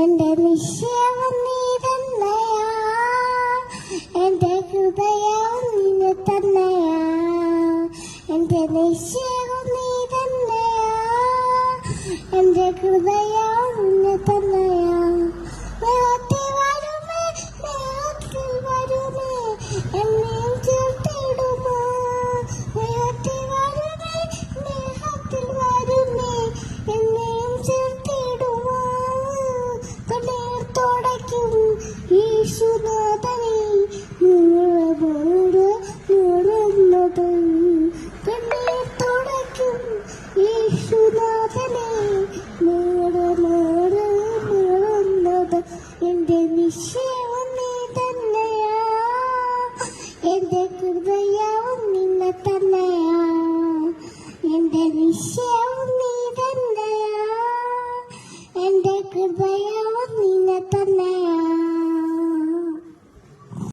എന്റെ നിശ്ചയം നീ തന്നെയാ, എന്റെ ഹൃദയം നീ തന്നെയാ, എന്റെ നിശ്ചയം നീ തന്നെയാ, എന്റെ ഹൃദയം നീ തന്നെയാ. മേഘത്തിൽ വരുമേ, മേഘത്തിൽ വരുമേ, എന്നെയും ചേർത്തിടുമോ. മേഘത്തിൽ വരുമേ, മേഘത്തിൽ വരുമേ, എന്നെയും ചേർത്തിടുമോ. കണ്ണീർ തുടയ്ക്കും യേശുനാഥനെ, മൂടുന്നത്. കണ്ണീർ തുടയ്ക്കും യേശുനാഥനെ, മൂടുന്നത്. എന്റെ നിശ്ചയവും നീ തന്നെയാ, എന്റെ ഹൃദയവും നിന്നെ തന്നെയാ, എന്റെ നിശ്ചയവും നീ തന്നെയാ, എന്റെ ഹൃദയം